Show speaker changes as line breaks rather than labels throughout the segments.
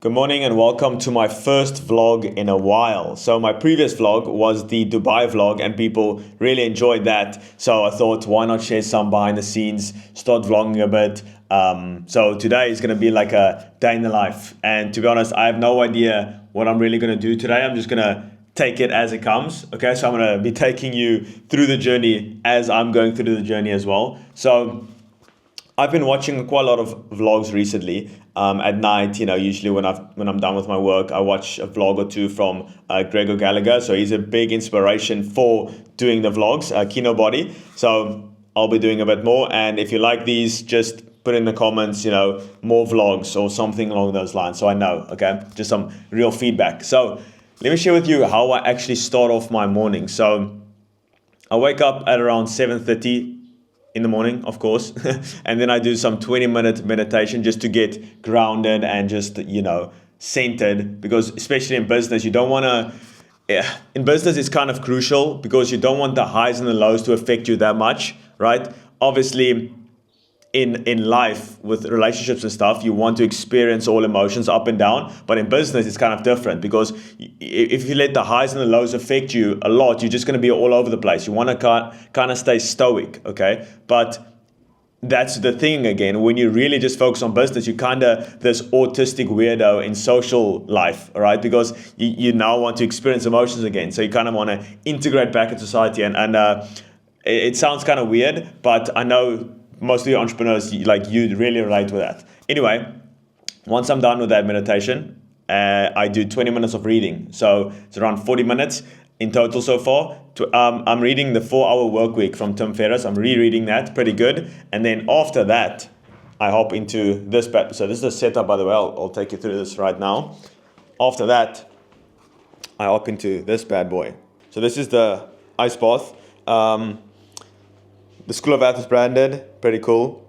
Good morning and welcome to my first vlog in a while. So my previous vlog was the Dubai vlog and people really enjoyed that. So I thought, why not share some behind the scenes, start vlogging a bit. So today is going to be like a day in the life. And to be honest, I have no idea what I'm really going to do today. I'm just going to take it as it comes. Okay, so I'm going to be taking you through the journey as I'm going through the journey as well. So I've been watching quite a lot of vlogs recently. At night, usually when I'm done with my work, I watch a vlog or two from Gregor Gallagher. So he's a big inspiration for doing the vlogs, Kino Body. So I'll be doing a bit more. And if you like these, just put in the comments, more vlogs or something along those lines. So I know, okay, just some real feedback. So let me share with you how I actually start off my morning. So I wake up at around 7:30 in the morning, of course, and then I do some 20-minute meditation just to get grounded and just, centered, because especially in business, you don't want to, in business it's kind of crucial because you don't want the highs and the lows to affect you that much, right? Obviously, in life with relationships and stuff, you want to experience all emotions up and down, but in business it's kind of different because if you let the highs and the lows affect you a lot, you're just going to be all over the place. You want to kind of stay stoic, okay? But that's the thing again, when you really just focus on business, you kind of this autistic weirdo in social life, all right? Because you now want to experience emotions again, so you kind of want to integrate back in society, and it sounds kind of weird, but I know most of the entrepreneurs, you really relate with that. Anyway, once I'm done with that meditation, I do 20 minutes of reading. So it's around 40 minutes in total so far. I'm reading the 4-Hour Work Week from Tim Ferriss. I'm rereading that, pretty good. And then after that, I hop into this. So this is the setup, by the way. I'll take you through this right now. After that, I hop into this bad boy. So this is the ice bath. The School of Athens branded, pretty cool.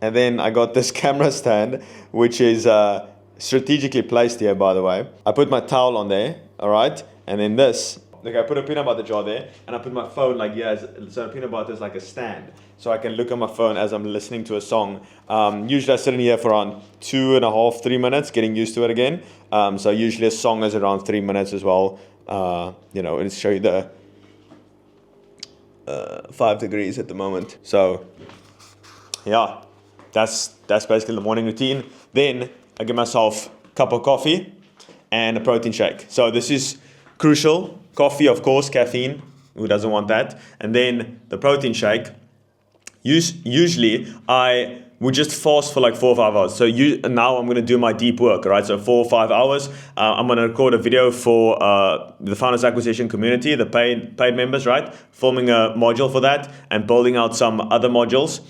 And then I got this camera stand, which is strategically placed here, by the way. I put my towel on there, all right? And then this, I put a peanut butter jar there, and I put my phone like here, so peanut butter is like a stand. So I can look at my phone as I'm listening to a song. Usually I sit in here for around 2.5, 3 minutes, getting used to it again. So usually a song is around 3 minutes as well. It'll show you the 5 degrees at the moment. So yeah, that's basically the morning routine. Then I give myself a cup of coffee and a protein shake. So this is crucial. Coffee, of course, caffeine. Who doesn't want that? And then the protein shake. Usually I would just fast for like 4 or 5 hours. So now I'm going to do my deep work, all right? So 4 or 5 hours. I'm going to record a video for the Founders Acquisition community, the paid members, right? Filming a module for that and building out some other modules.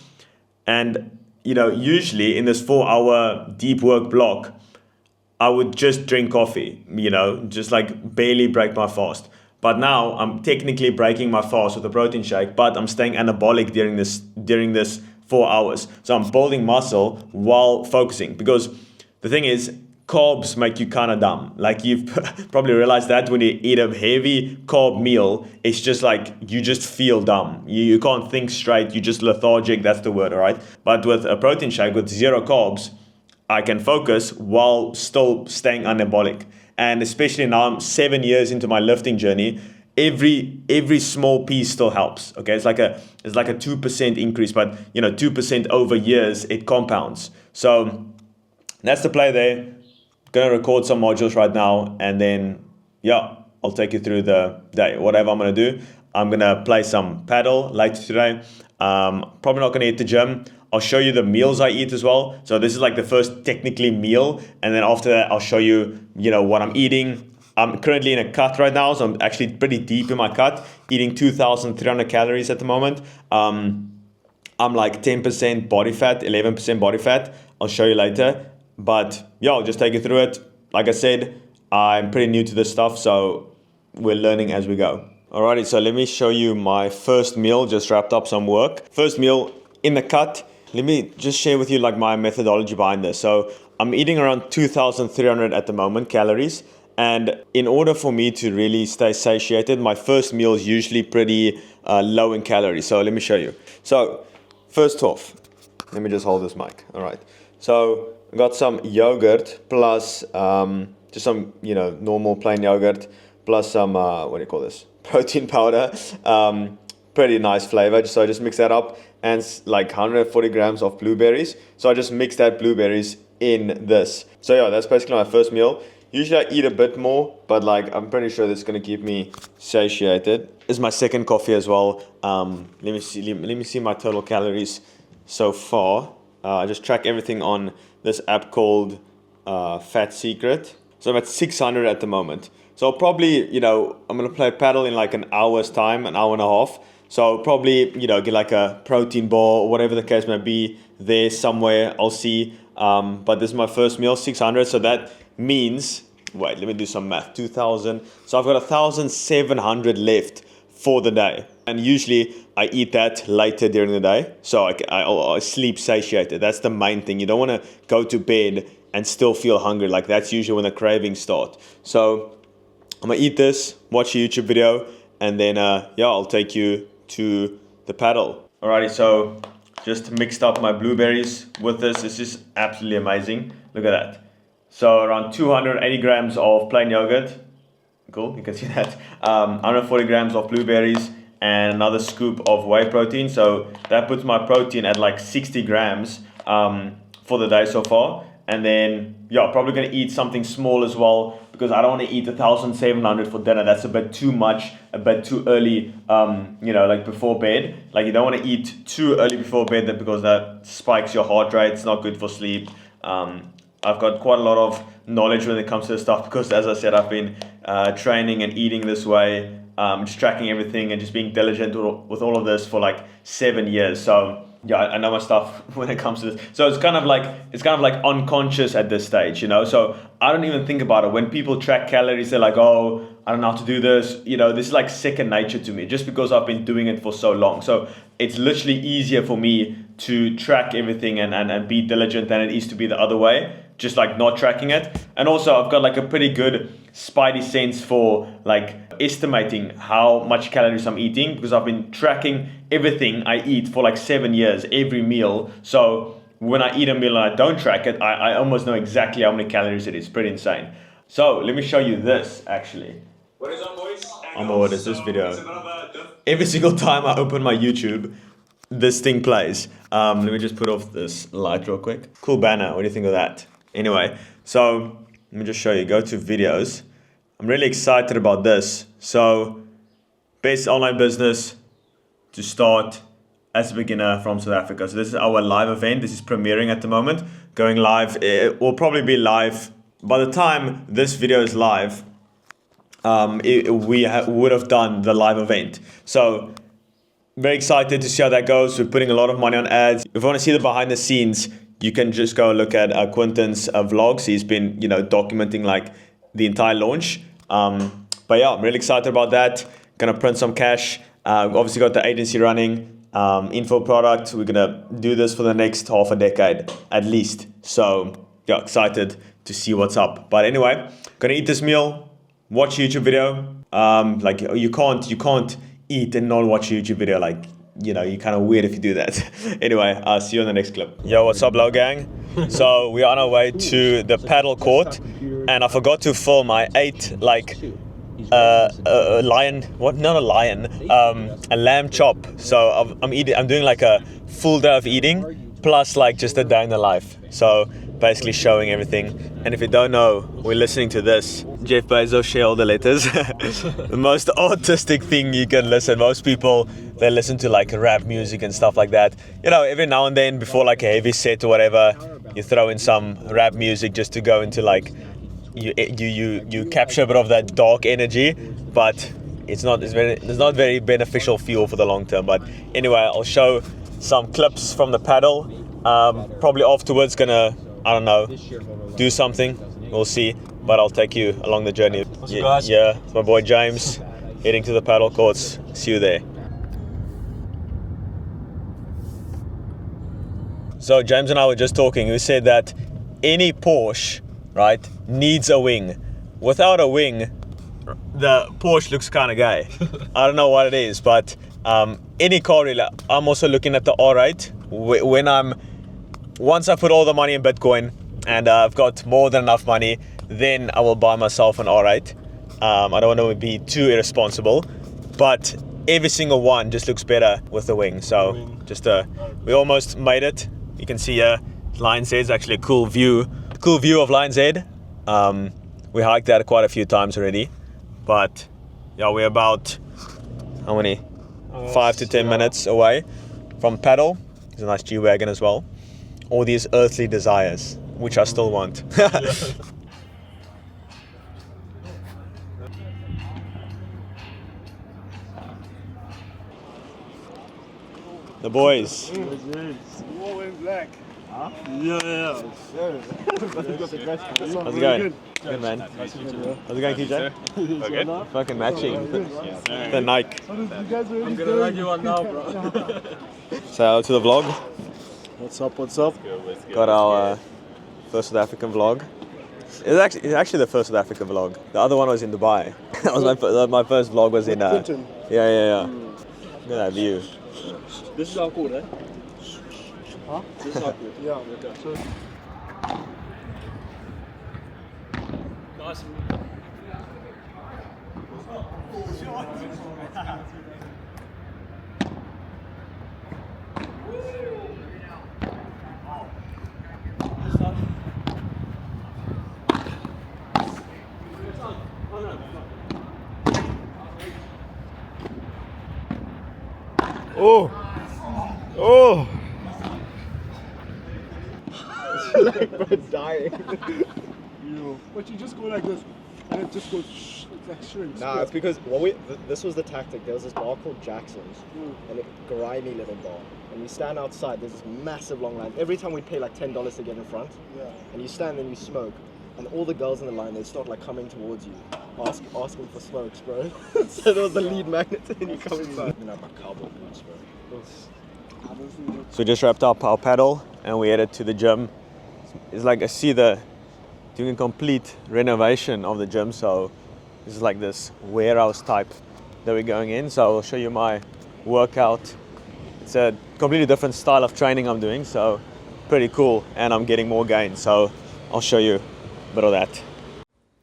And, usually in this 4-hour deep work block, I would just drink coffee, just like barely break my fast. But now I'm technically breaking my fast with a protein shake, but I'm staying anabolic during this 4 hours. So I'm building muscle while focusing, because the thing is, carbs make you kind of dumb. Like you've probably realized that when you eat a heavy carb meal, it's just like you just feel dumb. You can't think straight. You're just lethargic. That's the word, all right? But with a protein shake with 0 carbs, I can focus while still staying anabolic. And especially now I'm 7 years into my lifting journey, every small piece still helps. Okay, it's like a 2% increase, but 2% over years it compounds. So that's the play there. Gonna record some modules right now, and then I'll take you through the day. Whatever I'm gonna do, I'm gonna play some Padel later today. Probably not gonna hit the gym. I'll show you the meals I eat as well. So this is like the first technically meal, and then after that I'll show you what I'm eating. I'm currently in a cut right now, so I'm actually pretty deep in my cut, eating 2,300 calories at the moment. I'm like 10% body fat, 11% body fat. I'll show you later. But I'll just take you through it. Like I said, I'm pretty new to this stuff, so we're learning as we go. Alrighty, so let me show you my first meal. Just wrapped up some work. First meal in the cut. Let me just share with you like my methodology behind this. So I'm eating around 2,300 at the moment calories. And in order for me to really stay satiated, my first meal is usually pretty low in calories. So let me show you. So first off, let me just hold this mic. All right. So I got some yogurt plus just some, normal plain yogurt plus some, what do you call this? Protein powder. Pretty nice flavor. So I just mix that up, and like 140 grams of blueberries. So I just mix that blueberries in this. So yeah, that's basically my first meal. Usually I eat a bit more, but like I'm pretty sure that's gonna keep me satiated. This is my second coffee as well. Let me see my total calories so far. I just track everything on this app called Fat Secret. So I'm at 600 at the moment. So I'll probably, I'm gonna play paddle in like an hour's time, an hour and a half. So I'll probably, get like a protein bar or whatever the case may be there somewhere. I'll see. But this is my first meal, 600. So that means, wait, let me do some math. 2,000. So I've got 1,700 left for the day. And usually I eat that later during the day. So I sleep satiated. That's the main thing. You don't want to go to bed and still feel hungry. Like that's usually when the cravings start. So I'm going to eat this, watch a YouTube video, and then, I'll take you to the paddle. Alrighty, so just mixed up my blueberries with this. This is absolutely amazing. Look at that. So around 280 grams of plain yogurt. Cool, you can see that. 140 grams of blueberries and another scoop of whey protein. So that puts my protein at like 60 grams for the day so far. And then, probably going to eat something small as well, because I don't want to eat 1,700 for dinner. That's a bit too much, a bit too early, like before bed. Like you don't want to eat too early before bed because that spikes your heart rate. It's not good for sleep. I've got quite a lot of knowledge when it comes to this stuff because, as I said, I've been training and eating this way, just tracking everything and just being diligent with all of this for like 7 years. So yeah, I know my stuff when it comes to this. So it's kind of like unconscious at this stage, So I don't even think about it. When people track calories, they're like, oh, I don't know how to do this. This is like second nature to me, just because I've been doing it for so long. So it's literally easier for me to track everything and be diligent than it is to be the other way, just like not tracking it. And also I've got like a pretty good spidey sense for like estimating how much calories I'm eating, because I've been tracking everything I eat for like 7 years, every meal. So when I eat a meal and I don't track it, I almost know exactly how many calories it is. Pretty insane. So let me show you this actually.
What is up, boys?
What is this video? Every single time I open my YouTube, this thing plays. Let me just put off this light real quick. Cool banner. What do you think of that? Anyway, so let me just show you. Go to videos. I'm really excited about this. So, best online business to start as a beginner from South Africa. So this is our live event. This is premiering at the moment. Going live. It will probably be live by the time this video is live. We would have done the live event. So very excited to see how that goes. We're putting a lot of money on ads. If you want to see the behind the scenes, you can just go look at Quentin's vlogs. He's been, documenting like the entire launch. But yeah, I'm really excited about that. Gonna print some cash. Obviously got the agency running. Info product. We're gonna do this for the next half a decade at least. So yeah, excited to see what's up. But anyway, gonna eat this meal, watch a YouTube video. Like you can't eat and not watch a YouTube video. Like, you're kind of weird if you do that. Anyway, I'll see you on the next clip. Yo, what's up, Low Gang? So we are on our way to the paddle court, and I forgot to film. I ate like a lion. What? Not a lion. A lamb chop. So I'm doing like a full day of eating plus like just a day in the life. So basically showing everything. And if you don't know, we're listening to this. Jeff Bezos shareholder letters. The most autistic thing you can listen. Most people, they listen to like rap music and stuff like that. Every now and then before like a heavy set or whatever, you throw in some rap music just to go into like, you capture a bit of that dark energy, but it's not very beneficial fuel for the long term. But anyway, I'll show some clips from the paddle. Probably afterwards gonna, I don't know, do something. We'll see, but I'll take you along the journey. Yeah, it's my boy James heading to the paddle courts. See you there. So James and I were just talking. We said that any Porsche, right, needs a wing. Without a wing, the Porsche looks kind of gay. I don't know what it is, but any car really. I'm also looking at the R8. Once I put all the money in Bitcoin and I've got more than enough money, then I will buy myself an R8. I don't want to be too irresponsible, but every single one just looks better with the wing. So we almost made it. You can see here, Lion's Head is actually a cool view of Lion's Head. We hiked that quite a few times already, but yeah, we're about how many? 5 to 10 minutes away from Padel. There's a nice G-Wagon as well. All these earthly desires, which I still want. The boys.
All in black. Huh? Yeah.
How's it going? Good, man. How's it going, TJ? Okay. Fucking matching. The Nike.
I'm gonna run you one now, bro.
So to the vlog.
What's up?
Got our first South African vlog. It's actually the first South African vlog. The other one was in Dubai. That was my first vlog was in. Yeah. Look at that view.
This is how cool, eh? Huh? This is how cool. Yeah. Okay. Nice.
Oh!
Like, bro, dying. But you just go like this, and it just goes. It's like shrinks.
Nah, it's because this was the tactic. There was this bar called Jackson's, and a grimy little bar. And we stand outside. There's this massive long line. Every time we'd pay like $10 to get in front. Yeah. And you stand and you smoke, and all the girls in the line, they start like coming towards you, asking for smokes, bro. So there was the lead magnet, and you come inside. You know, my cowboy boots, bro.
So we just wrapped up our paddle and we headed to the gym. It's like I see doing a complete renovation of the gym. So this is like this warehouse type that we're going in. So I'll show you my workout. It's a completely different style of training I'm doing. So pretty cool, and I'm getting more gain. So I'll show you a bit of that.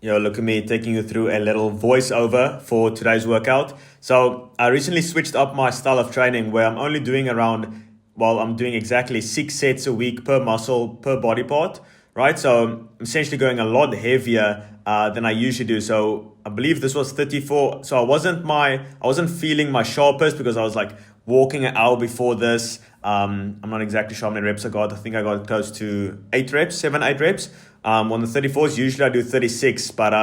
Yo, look at me taking you through a little voiceover for today's workout. So I recently switched up my style of training where I'm only doing I'm doing exactly 6 sets a week per muscle, per body part, right? So I'm essentially going a lot heavier than I usually do. So I believe this was 34. So I wasn't feeling my sharpest because I was like walking an hour before this. I'm not exactly sure how many reps I got. I think I got close to 8 reps, 7, 8 reps. On the 34s, usually I do 36, but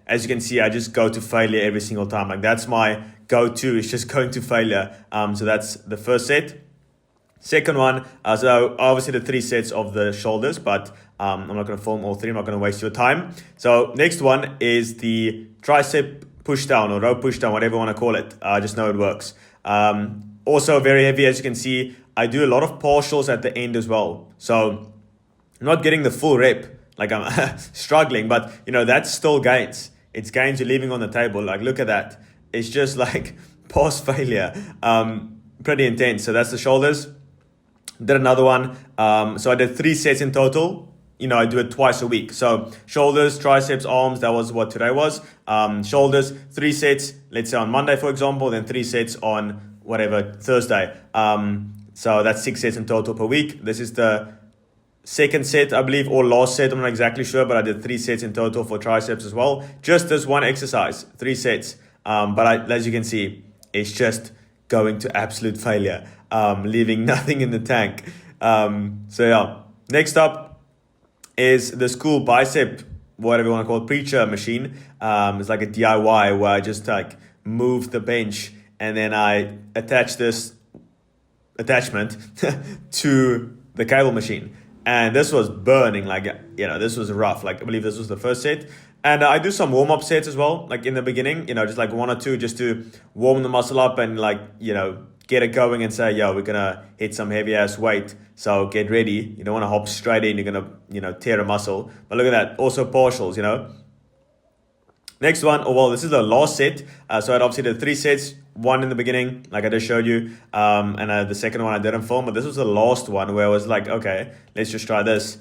as you can see, I just go to failure every single time. Like that's my go-to, is just going to failure. So that's the first set. Second one, so obviously the 3 sets of the shoulders, but I'm not going to film all 3. I'm not going to waste your time. So next one is the tricep push down or rope push down, whatever you want to call it. I just know it works. Also very heavy, as you can see. I do a lot of partials at the end as well. So I'm not getting the full rep. Like I'm struggling, but that's still gains. It's gains you're leaving on the table. Like look at that. It's just like past failure. Pretty intense. So that's the shoulders. Did another one. So I did 3 sets in total. I do it twice a week. So shoulders, triceps, arms. That was what today was. Shoulders, 3 sets. Let's say on Monday, for example, then 3 sets on whatever Thursday. So that's 6 sets in total per week. This is the second set, I believe, or last set. I'm not exactly sure, but I did 3 sets in total for triceps as well. Just this one exercise, 3 sets. But as you can see, it's just going to absolute failure, leaving nothing in the tank. So yeah, next up is this cool bicep, whatever you want to call it, preacher machine. It's like a DIY where I just like move the bench and then I attach this attachment to the cable machine. And this was burning, this was rough. Like I believe this was the first set. And I do some warm-up sets as well, like in the beginning, just like 1 or 2 just to warm the muscle up and get it going and say, we're going to hit some heavy ass weight. So get ready. You don't want to hop straight in. You're going to, tear a muscle. But look at that. Also partials, Next one, this is the last set. So I'd obviously did 3 sets, 1 in the beginning, like I just showed you. And the second one I didn't film, but this was the last one where I was like, okay, let's just try this.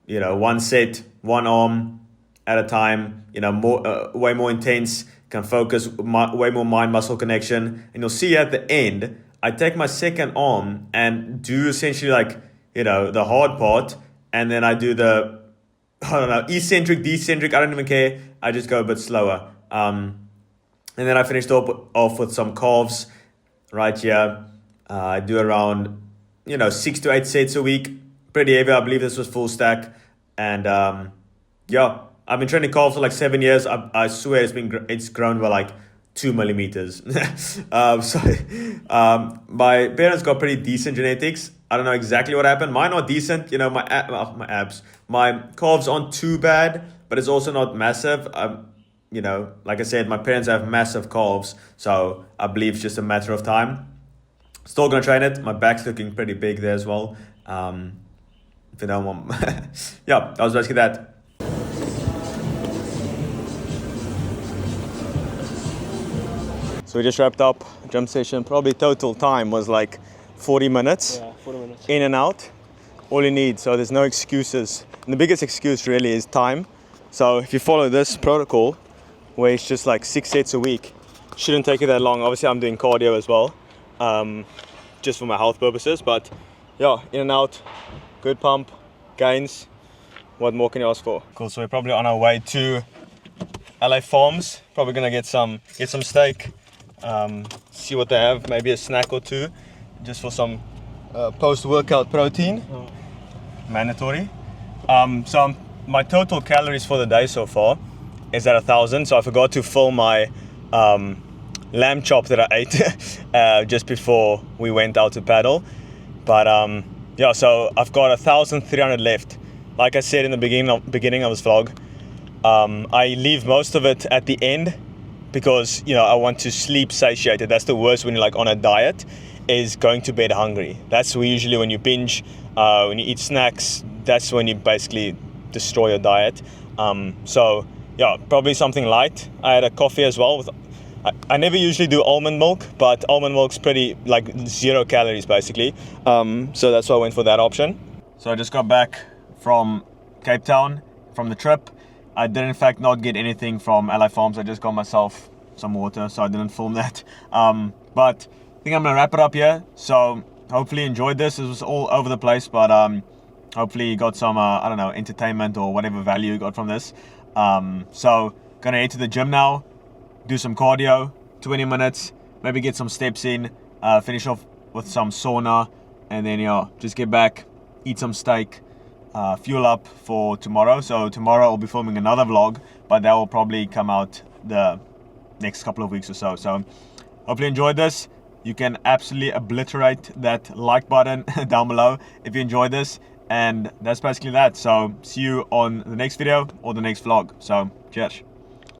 one set, one arm at a time, more way more intense, can focus, way more mind muscle connection. And you'll see at the end, I take my second arm and do essentially like, the hard part, and then I do the, eccentric, decentric, I don't even care. I just go a bit slower. And then I finished off with some calves right here. I do around, 6 to 8 sets a week. Pretty heavy. I believe this was full stack. And I've been training calves for like 7 years. I swear it's grown by like 2 millimeters. My parents got pretty decent genetics. I don't know exactly what happened. Mine are decent. My calves aren't too bad, but it's also not massive. Like I said, my parents have massive calves, so I believe it's just a matter of time. Still gonna train it. My back's looking pretty big there as well. If you don't want, that was basically that. So we just wrapped up gym session. Probably total time was like 40 minutes.
Yeah, 40 minutes.
In and out. All you need. So there's no excuses. And the biggest excuse really is time. So if you follow this protocol, where it's just like 6 sets a week, shouldn't take you that long. Obviously I'm doing cardio as well, just for my health purposes, but in and out, good pump, gains. What more can you ask for? Cool. So we're probably on our way to LA Farms. Probably gonna get some steak, see what they have, maybe a snack or two, just for some post-workout protein. Mandatory. So my total calories for the day so far is at 1,000. So I forgot to fill my lamb chop that I ate just before we went out to paddle. But so I've got 1,300 left. Like I said in the beginning of this vlog, I leave most of it at the end because I want to sleep satiated. That's the worst when you're like on a diet, is going to bed hungry. That's usually when you binge, when you eat snacks. That's when you basically destroy your diet. Probably something light. I had a coffee as well. I never usually do almond milk, but almond milk's pretty like 0 calories basically. So that's why I went for that option. So I just got back from Cape Town from the trip. I did in fact not get anything from LA Farms. I just got myself some water, so I didn't film that. But I think I'm gonna wrap it up here. So hopefully you enjoyed this. It was all over the place, but hopefully you got some entertainment or whatever value you got from this. So gonna head to the gym now, do some cardio, 20 minutes, maybe get some steps in, finish off with some sauna, and then just get back, eat some steak, fuel up for tomorrow. So tomorrow I'll be filming another vlog, but that will probably come out the next couple of weeks or so. So hopefully you enjoyed this. You can absolutely obliterate that like button down below if you enjoyed this. And that's basically that. So see you on the next video or the next vlog. So cheers.